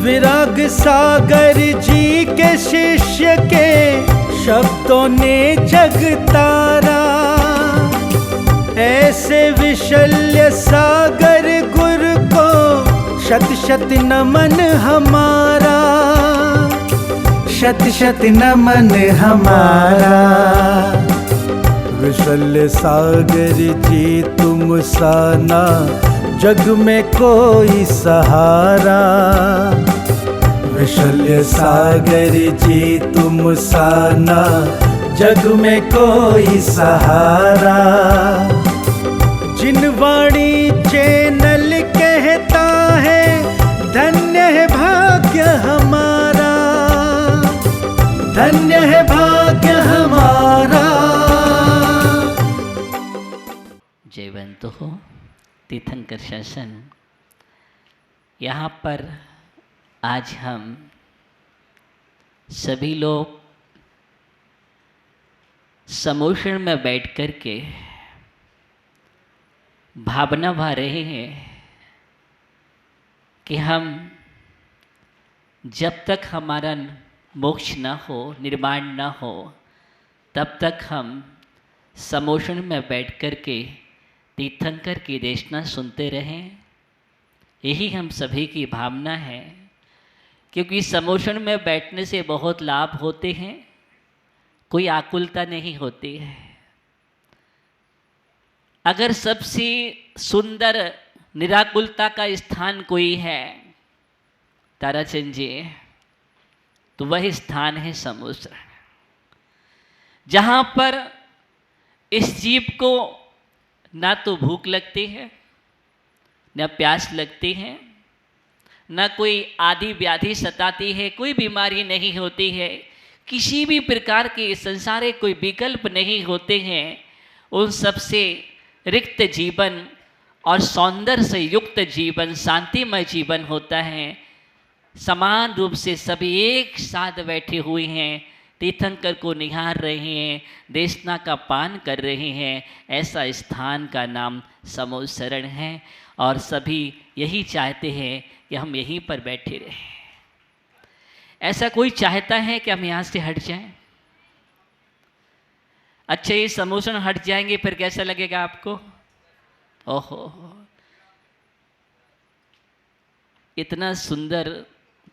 विराग सागर जी के शिष्य के शब्दों ने जग तारा, ऐसे विशल्य सागर गुरु को शत शत नमन हमारा, शत शत नमन हमारा। विशल्य सागर जी तुम सा ना जग में कोई सहारा, विशल्य सागर जी तुम सा ना जग में कोई सहारा। जिन वाणी चैनल कहता है धन्य है भाग्य हमारा, धन्य है भाग्य हमारा। जयवंत हो तीर्थंकर शासन। यहाँ पर आज हम सभी लोग समोषण में बैठ कर के भावना भा रहे हैं कि हम जब तक हमारा मोक्ष न हो, निर्वाण न हो, तब तक हम समोषण में बैठ कर के तीर्थंकर की देशना सुनते रहें। यही हम सभी की भावना है, क्योंकि समोषण में बैठने से बहुत लाभ होते हैं, कोई आकुलता नहीं होती है। अगर सबसे सुंदर निराकुलता का स्थान कोई है ताराचंद जी, तो वह स्थान है समुद्र, जहाँ पर इस जीव को ना तो भूख लगती है, न प्यास लगती है, न कोई आदि व्याधि सताती है, कोई बीमारी नहीं होती है, किसी भी प्रकार के संसार कोई विकल्प नहीं होते हैं। उन सबसे रिक्त जीवन और सौंदर्य से युक्त जीवन, शांतिमय जीवन होता है। समान रूप से सभी एक साथ बैठे हुए हैं, तीर्थंकर को निहार रहे हैं, देशना का पान कर रहे हैं। ऐसा स्थान का नाम समोसरण है और सभी यही चाहते हैं कि हम यहीं पर बैठे रहें। ऐसा कोई चाहता है कि हम यहाँ से हट जाएं? अच्छा, ये समोसण हट जाएंगे फिर कैसा लगेगा आपको? ओहो, इतना सुंदर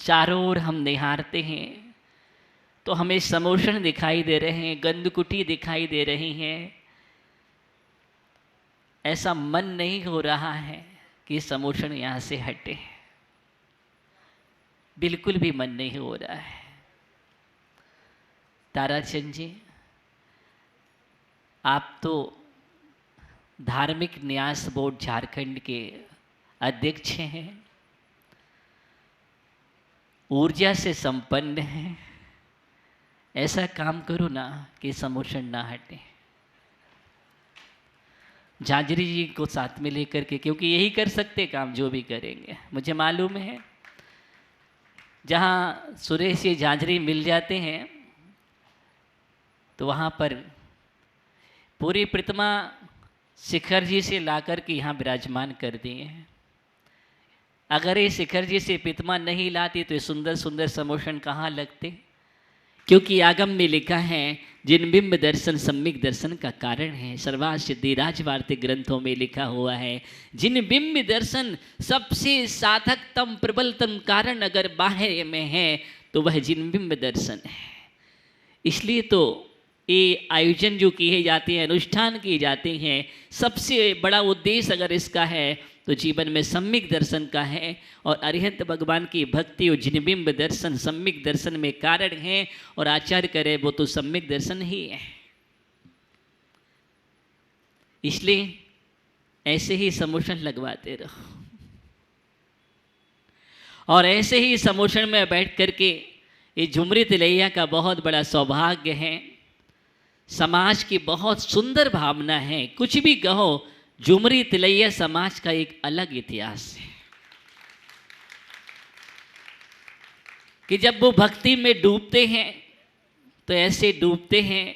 चारों ओर हम निहारते हैं तो हमें समोषण दिखाई दे रहे हैं, गंधकुटी दिखाई दे रही हैं। ऐसा मन नहीं हो रहा है कि समोषण यहाँ से हटे, बिल्कुल भी मन नहीं हो रहा है। ताराचंद जी, आप तो धार्मिक न्यास बोर्ड झारखंड के अध्यक्ष हैं, ऊर्जा से संपन्न हैं। ऐसा काम करो ना कि समोषण ना हटे। झांझरी जी को साथ में लेकर के, क्योंकि यही कर सकते काम जो भी करेंगे। मुझे मालूम है जहाँ सुरेश जी झांझरी मिल जाते हैं तो वहाँ पर पूरी प्रतिमा शिखर जी से लाकर के यहाँ विराजमान कर दिए हैं। अगर ये शिखर जी से प्रतिमा नहीं लाती तो ये सुंदर सुंदर समोषण कहाँ लगते? क्योंकि आगम में लिखा है जिन बिंब दर्शन सम्यक दर्शन का कारण है। सर्वासिद्धि राजवार्तिक ग्रंथों में लिखा हुआ है जिन बिंब दर्शन सबसे साधकतम प्रबलतम कारण अगर बाह्य में है तो वह जिन बिंब दर्शन है। इसलिए तो ये आयोजन जो किए जाते हैं, अनुष्ठान किए जाते हैं, सबसे बड़ा उद्देश्य अगर इसका है तो जीवन में सम्यक दर्शन का है। और अरिहंत भगवान की भक्ति और जिनबिंब दर्शन सम्यक दर्शन में कारण है। और आचार्य करे वो तो सम्यक दर्शन ही है। इसलिए ऐसे ही समोषण लगवाते रहो और ऐसे ही समोषण में बैठ करके ये झुमरी तिलैया का बहुत बड़ा सौभाग्य है। समाज की बहुत सुंदर भावना है। कुछ भी कहो, झुमरी तिलैया समाज का एक अलग इतिहास है कि जब वो भक्ति में डूबते हैं तो ऐसे डूबते हैं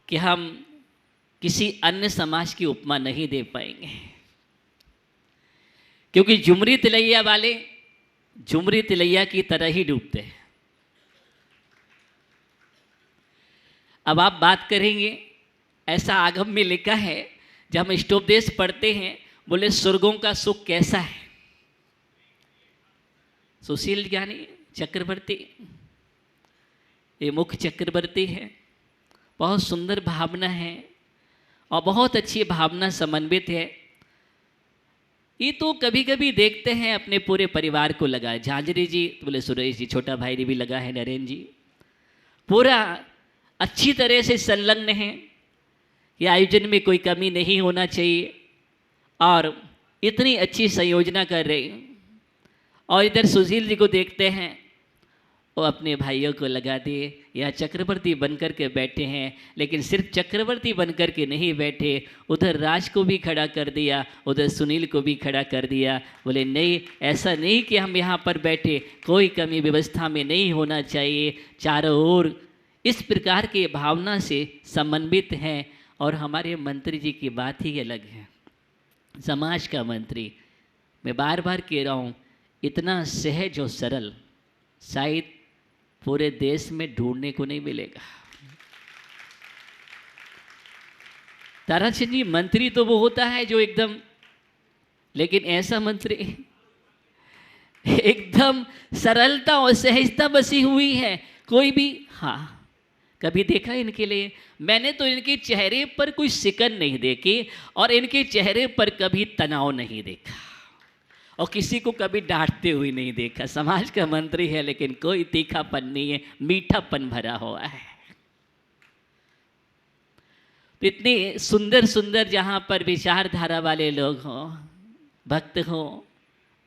कि हम किसी अन्य समाज की उपमा नहीं दे पाएंगे। क्योंकि झुमरी तिलैया वाले झुमरी तिलैया की तरह ही डूबते हैं। अब आप बात करेंगे, ऐसा आगम में लिखा है, जब हम इष्टोपदेश पढ़ते हैं, बोले स्वर्गों का सुख कैसा है। सुशील ज्ञानी चक्रवर्ती, ये मुख्य चक्रवर्ती है, बहुत सुंदर भावना है और बहुत अच्छी भावना समन्वित है। ये तो कभी कभी देखते हैं अपने पूरे परिवार को लगा है। झांझरी जी तो बोले सुरेश जी, छोटा भाई ने भी लगा है, नरेंद्र जी पूरा अच्छी तरह से संलग्न है। ये आयोजन में कोई कमी नहीं होना चाहिए और इतनी अच्छी संयोजना कर रहे हैं। और इधर सुशील जी को देखते हैं, वो अपने भाइयों को लगा दिए, यहाँ चक्रवर्ती बनकर के बैठे हैं, लेकिन सिर्फ चक्रवर्ती बनकर के नहीं बैठे, उधर राज को भी खड़ा कर दिया, उधर सुनील को भी खड़ा कर दिया। बोले नहीं, ऐसा नहीं कि हम यहाँ पर बैठे, कोई कमी व्यवस्था में नहीं होना चाहिए, चारों ओर इस प्रकार की भावना से समन्वित हैं। और हमारे मंत्री जी की बात ही अलग है, समाज का मंत्री। मैं बार बार कह रहा हूँ, इतना सहज और सरल शायद पूरे देश में ढूंढने को नहीं मिलेगा। ताराचंद जी मंत्री तो वो होता है जो एकदम, लेकिन ऐसा मंत्री एकदम सरलता और सहजता बसी हुई है। कोई भी, हाँ कभी देखा इनके लिए, मैंने तो इनके चेहरे पर कोई सिकन नहीं देखी और इनके चेहरे पर कभी तनाव नहीं देखा और किसी को कभी डांटते हुए नहीं देखा। समाज का मंत्री है लेकिन कोई तीखापन नहीं है, मीठापन भरा हुआ है। तो इतनी सुंदर सुंदर जहाँ पर विचारधारा वाले लोग हों, भक्त हों,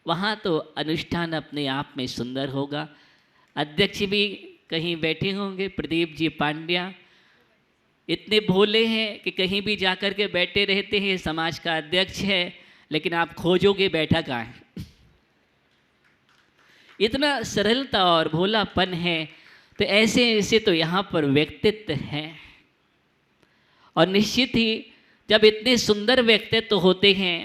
वहाँ तो अनुष्ठान अपने आप में सुंदर होगा। अध्यक्ष भी कहीं बैठे होंगे, प्रदीप जी पांड्या, इतने भोले हैं कि कहीं भी जाकर के बैठे रहते हैं। समाज का अध्यक्ष है लेकिन आप खोजोगे बैठा कहाँ है। इतना सरलता और भोलापन है। तो ऐसे ऐसे तो यहाँ पर व्यक्तित्व हैं और निश्चित ही जब इतने सुंदर व्यक्तित्व होते हैं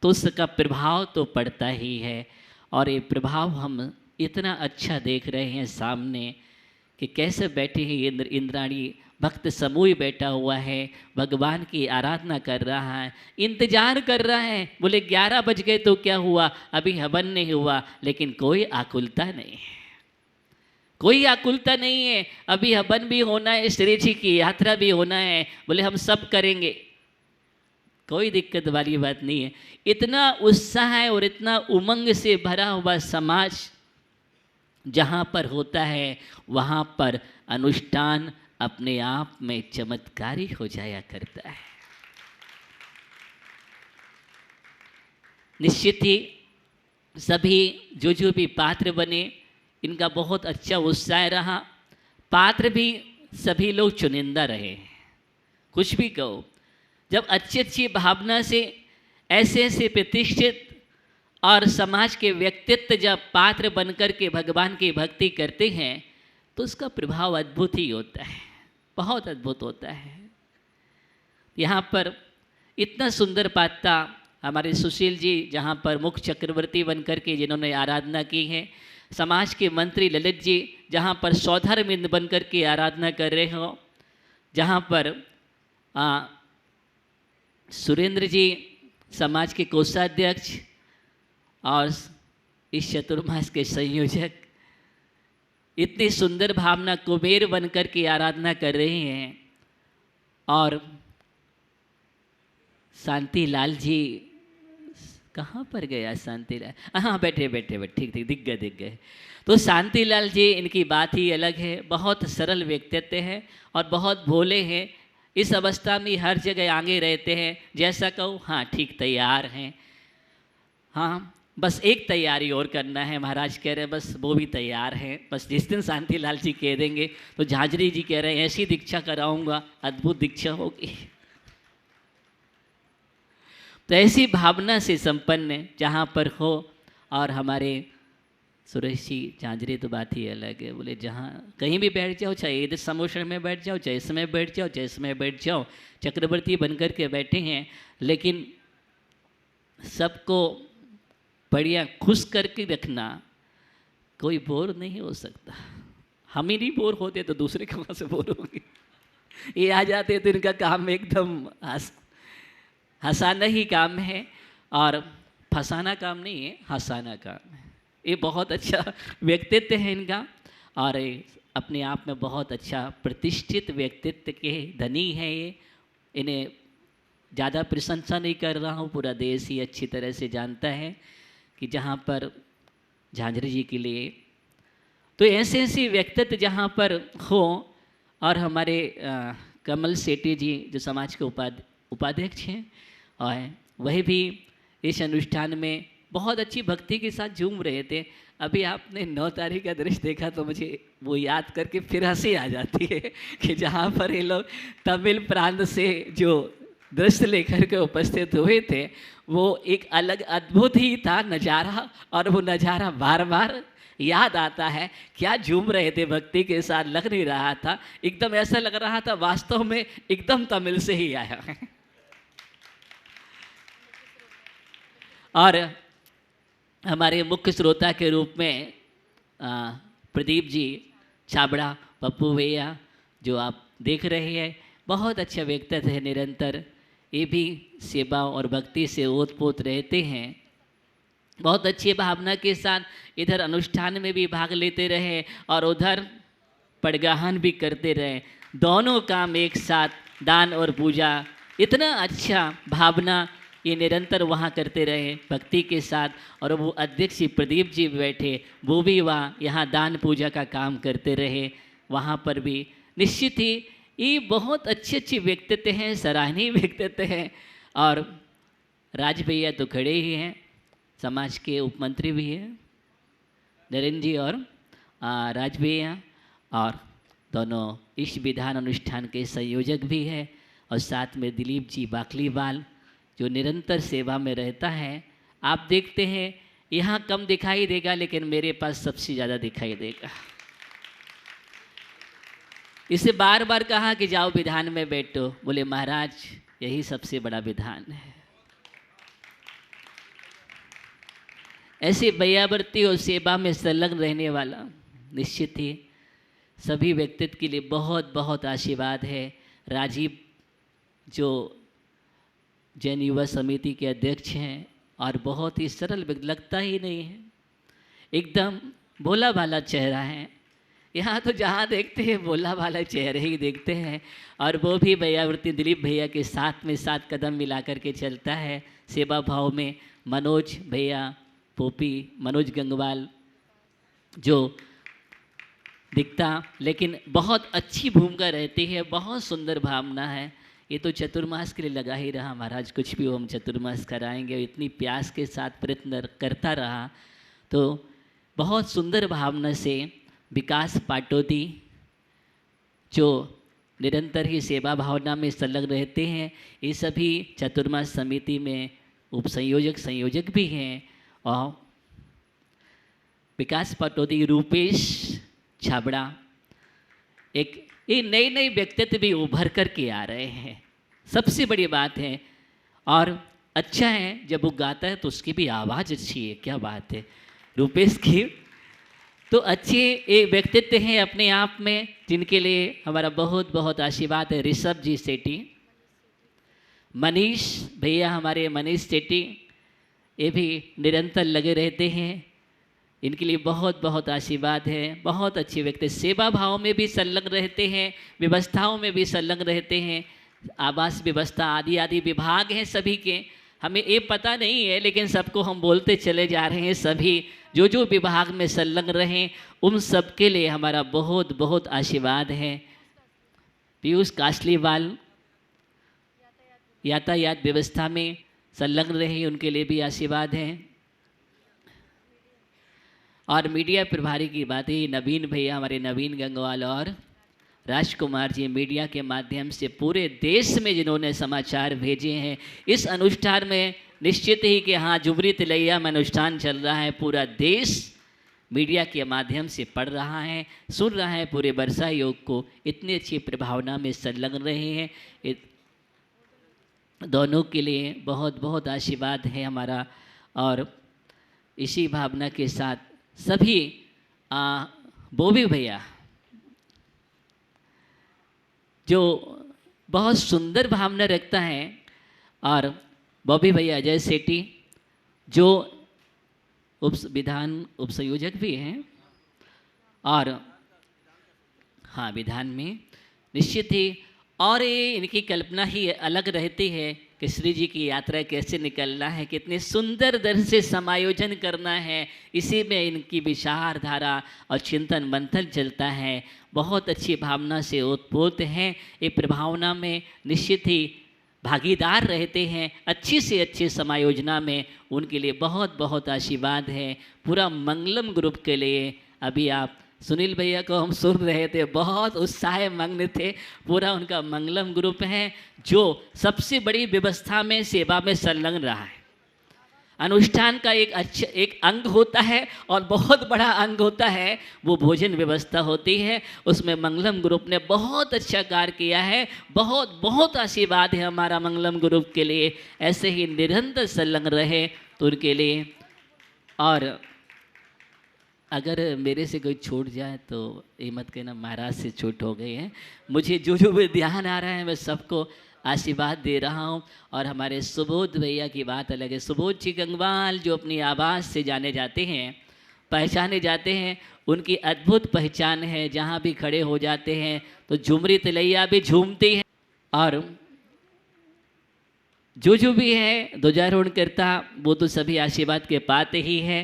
तो उसका प्रभाव तो पड़ता ही है। और ये प्रभाव हम इतना अच्छा देख रहे हैं सामने कि कैसे बैठे हैं इंद्राणी भक्त समूह बैठा हुआ है, भगवान की आराधना कर रहा है, इंतजार कर रहा है। बोले 11 बज गए तो क्या हुआ, अभी हवन नहीं हुआ, लेकिन कोई आकुलता नहीं है, कोई आकुलता नहीं है। अभी हवन भी होना है, श्री जी की यात्रा भी होना है, बोले हम सब करेंगे, कोई दिक्कत वाली बात नहीं है। इतना उत्साह है और इतना उमंग से भरा हुआ समाज जहाँ पर होता है, वहाँ पर अनुष्ठान अपने आप में चमत्कारी हो जाया करता है। निश्चित ही सभी जो भी पात्र बने, इनका बहुत अच्छा उत्साह रहा। पात्र भी सभी लोग चुनिंदा रहे, कुछ भी कहो। जब अच्छी अच्छी भावना से ऐसे ऐसे प्रतिष्ठित और समाज के व्यक्तित्व जब पात्र बनकर के भगवान की भक्ति करते हैं तो उसका प्रभाव अद्भुत ही होता है, बहुत अद्भुत होता है। यहाँ पर इतना सुंदर पात्ता हमारे सुशील जी जहाँ पर मुख्य चक्रवर्ती बनकर के जिन्होंने आराधना की है, समाज के मंत्री ललित जी जहाँ पर सौधर्मिंद बनकर के आराधना कर रहे हो, जहाँ पर सुरेंद्र जी समाज के कोषाध्यक्ष और इस चतुर्मास के संयोजक इतनी सुंदर भावना कुबेर बनकर के आराधना कर रहे हैं। और शांति लाल जी कहाँ पर गया, शांति लाल, हाँ बैठे बैठे बैठे, ठीक ठीक, दिख गए। तो शांति लाल जी, इनकी बात ही अलग है, बहुत सरल व्यक्तित्व है और बहुत भोले हैं। इस अवस्था में हर जगह आगे रहते हैं, जैसा कहो हाँ ठीक तैयार हैं, हाँ बस एक तैयारी और करना है, महाराज कह रहे हैं बस वो भी तैयार हैं। बस जिस दिन शांति लाल जी कह देंगे तो झांझरी जी कह रहे हैं ऐसी दीक्षा कराऊंगा, अद्भुत दीक्षा होगी। तो ऐसी भावना से संपन्न जहाँ पर हो। और हमारे सुरेश जी झांझरी तो बात ही अलग है, बोले जहाँ कहीं भी बैठ जाओ, चाहे इधर समोषण में बैठ जाओ, चाहे इसमें बैठ जाओ, चाहे इसमें बैठ जाओ, चक्रवर्ती बनकर के बैठे हैं, लेकिन सबको बढ़िया खुश करके रखना कोई बोर नहीं हो सकता। हम ही नहीं बोर होते तो दूसरे कहाँ से बोर होंगे। ये आ जाते तो इनका काम एकदम हंसाना ही काम है और फंसाना काम नहीं है, हंसाना काम है। ये बहुत अच्छा व्यक्तित्व है इनका और अपने आप में बहुत अच्छा प्रतिष्ठित व्यक्तित्व के धनी है ये। इन्हें ज़्यादा प्रशंसा नहीं कर रहा हूँ, पूरा देश ही अच्छी तरह से जानता है कि जहाँ पर झांझरी जी के लिए तो ऐसे ऐसे व्यक्तित्व जहाँ पर हो। और हमारे कमल सेठी जी जो समाज के उपाध्यक्ष हैं और वही भी इस अनुष्ठान में बहुत अच्छी भक्ति के साथ झूम रहे थे। अभी आपने 9 तारीख का दृश्य देखा तो मुझे वो याद करके फिर हंसी आ जाती है कि जहाँ पर ये लोग तमिल प्रांत से जो दृश्य लेकर के उपस्थित हुए थे वो एक अलग अद्भुत ही था नज़ारा। और वो नज़ारा बार बार याद आता है। क्या झूम रहे थे भक्ति के साथ, लग नहीं रहा था, एकदम ऐसा लग रहा था वास्तव में एकदम तमिल से ही आया है। और हमारे मुख्य श्रोता के रूप में प्रदीप जी छाबड़ा, पप्पू भैया जो आप देख रहे हैं, बहुत अच्छा व्यक्तित्व है। निरंतर ये भी सेवा और भक्ति से ओत-पोत रहते हैं। बहुत अच्छी भावना के साथ इधर अनुष्ठान में भी भाग लेते रहे और उधर पड़गाहन भी करते रहे। दोनों काम एक साथ, दान और पूजा, इतना अच्छा भावना ये निरंतर वहाँ करते रहे भक्ति के साथ। और वो अध्यक्ष प्रदीप जी बैठे, वो भी वहाँ यहाँ दान पूजा का काम करते रहे। वहाँ पर भी निश्चित ही ये बहुत अच्छे अच्छे व्यक्तित्व हैं, सराहनीय व्यक्तित्व हैं। और राज भैया तो खड़े ही हैं, समाज के उपमंत्री भी हैं नरेंद्र जी और राज भैया, और दोनों इस विधान अनुष्ठान के संयोजक भी हैं। और साथ में दिलीप जी बाकलीवाल जो निरंतर सेवा में रहता है। आप देखते हैं यहाँ कम दिखाई देगा लेकिन मेरे पास सबसे ज़्यादा दिखाई देगा। इसे बार बार कहा कि जाओ विधान में बैठो, बोले महाराज यही सबसे बड़ा विधान है। ऐसे भैयावर्ती और सेवा में संलग्न रहने वाला निश्चित ही सभी व्यक्तित्व के लिए बहुत बहुत आशीर्वाद है। राजीव जो जैन युवा समिति के अध्यक्ष हैं और बहुत ही सरल लगता ही नहीं है, एकदम भोला भाला चेहरा है। यहाँ तो जहाँ देखते हैं भोला भाला चेहरे ही देखते हैं। और वो भी भैयावर्ती दिलीप भैया के साथ में साथ कदम मिला कर के चलता है सेवा भाव में। मनोज भैया, पोपी मनोज गंगवाल जो दिखता लेकिन बहुत अच्छी भूमिका रहती है, बहुत सुंदर भावना है। ये तो चतुर्मास के लिए लगा ही रहा, महाराज कुछ भी हो हम चतुर्मास कराएंगे, इतनी प्यास के साथ प्रयत्न करता रहा। तो बहुत सुंदर भावना से विकास पाटोदी जो निरंतर ही सेवा भावना में संलग्न रहते हैं, ये सभी चतुर्मास समिति में संयोजक भी हैं। और विकास पाटोदी, रूपेश छाबड़ा, एक ये नए नए व्यक्तित्व भी उभर कर के आ रहे हैं, सबसे बड़ी बात है। और अच्छा है जब वो गाता है तो उसकी भी आवाज़ अच्छी है, क्या बात है रूपेश की। तो अच्छे ये व्यक्तित्व हैं अपने आप में जिनके लिए हमारा बहुत बहुत आशीर्वाद है। ऋषभ जी सेठी, मनीष भैया हमारे मनीष सेठी, ये भी निरंतर लगे रहते हैं, इनके लिए बहुत बहुत आशीर्वाद है। बहुत अच्छे व्यक्ति, सेवा भाव में भी संलग्न रहते हैं, व्यवस्थाओं में भी संलग्न रहते हैं। आवास व्यवस्था आदि आदि विभाग हैं सभी के, हमें ये पता नहीं है लेकिन सबको हम बोलते चले जा रहे हैं। सभी जो जो विभाग में संलग्न रहें उन सब के लिए हमारा बहुत बहुत आशीर्वाद है। पीयूष कासलीवाल यातायात व्यवस्था में संलग्न रहे, उनके लिए भी आशीर्वाद है। और मीडिया प्रभारी की बात है, नवीन भैया हमारे नवीन गंगवाल और राजकुमार जी मीडिया के माध्यम से पूरे देश में जिन्होंने समाचार भेजे हैं इस अनुष्ठान में। निश्चित ही कि हाँ जुबरी तिलैया में अनुष्ठान चल रहा है, पूरा देश मीडिया के माध्यम से पढ़ रहा है, सुन रहा है पूरे वर्षा योग को। इतनी अच्छी प्रभावना में संलग्न रहे हैं, दोनों के लिए बहुत बहुत आशीर्वाद है हमारा। और इसी भावना के साथ सभी बॉबी भैया जो बहुत सुंदर भावना रखता है, और बॉबी भैया अजय सेठी जो विधान उप संयोजक भी हैं, और हाँ विधान में निश्चित ही, और ये इनकी कल्पना ही अलग रहती है कि श्री जी की यात्रा कैसे निकलना है, कितने सुंदर दर से समायोजन करना है, इसी में इनकी विचारधारा और चिंतन मंथन चलता है। बहुत अच्छी भावना से ओतप्रोत हैं, ये प्रभावना में निश्चित ही भागीदार रहते हैं। अच्छी से अच्छी समायोजना में उनके लिए बहुत बहुत आशीर्वाद है। पूरा मंगलम ग्रुप के लिए अभी आप सुनील भैया को हम सुन रहे थे, बहुत उत्साह मग्न थे। पूरा उनका मंगलम ग्रुप है जो सबसे बड़ी व्यवस्था में सेवा में संलग्न रहा है। अनुष्ठान का एक अंग होता है और बहुत बड़ा अंग होता है, वो भोजन व्यवस्था होती है। उसमें मंगलम ग्रुप ने बहुत अच्छा कार्य किया है। बहुत बहुत आशीर्वाद है हमारा मंगलम ग्रुप के लिए, ऐसे ही निरंतर संलग्न रहे तो उनके लिए। और अगर मेरे से कोई छूट जाए तो ये मत कहना महाराज से छूट हो गई है। मुझे जो भी ध्यान आ रहा है मैं सबको आशीर्वाद दे रहा हूँ। और हमारे सुबोध भैया की बात अलग है। सुबोध जी गंगवाल जो अपनी आवाज़ से जाने जाते हैं, पहचाने जाते हैं, उनकी अद्भुत पहचान है। जहाँ भी खड़े हो जाते हैं तो झुमरी तिलैया भी झूमती है। और जो भी है ध्वजारोहण करता वो तो सभी आशीर्वाद के पाते ही है।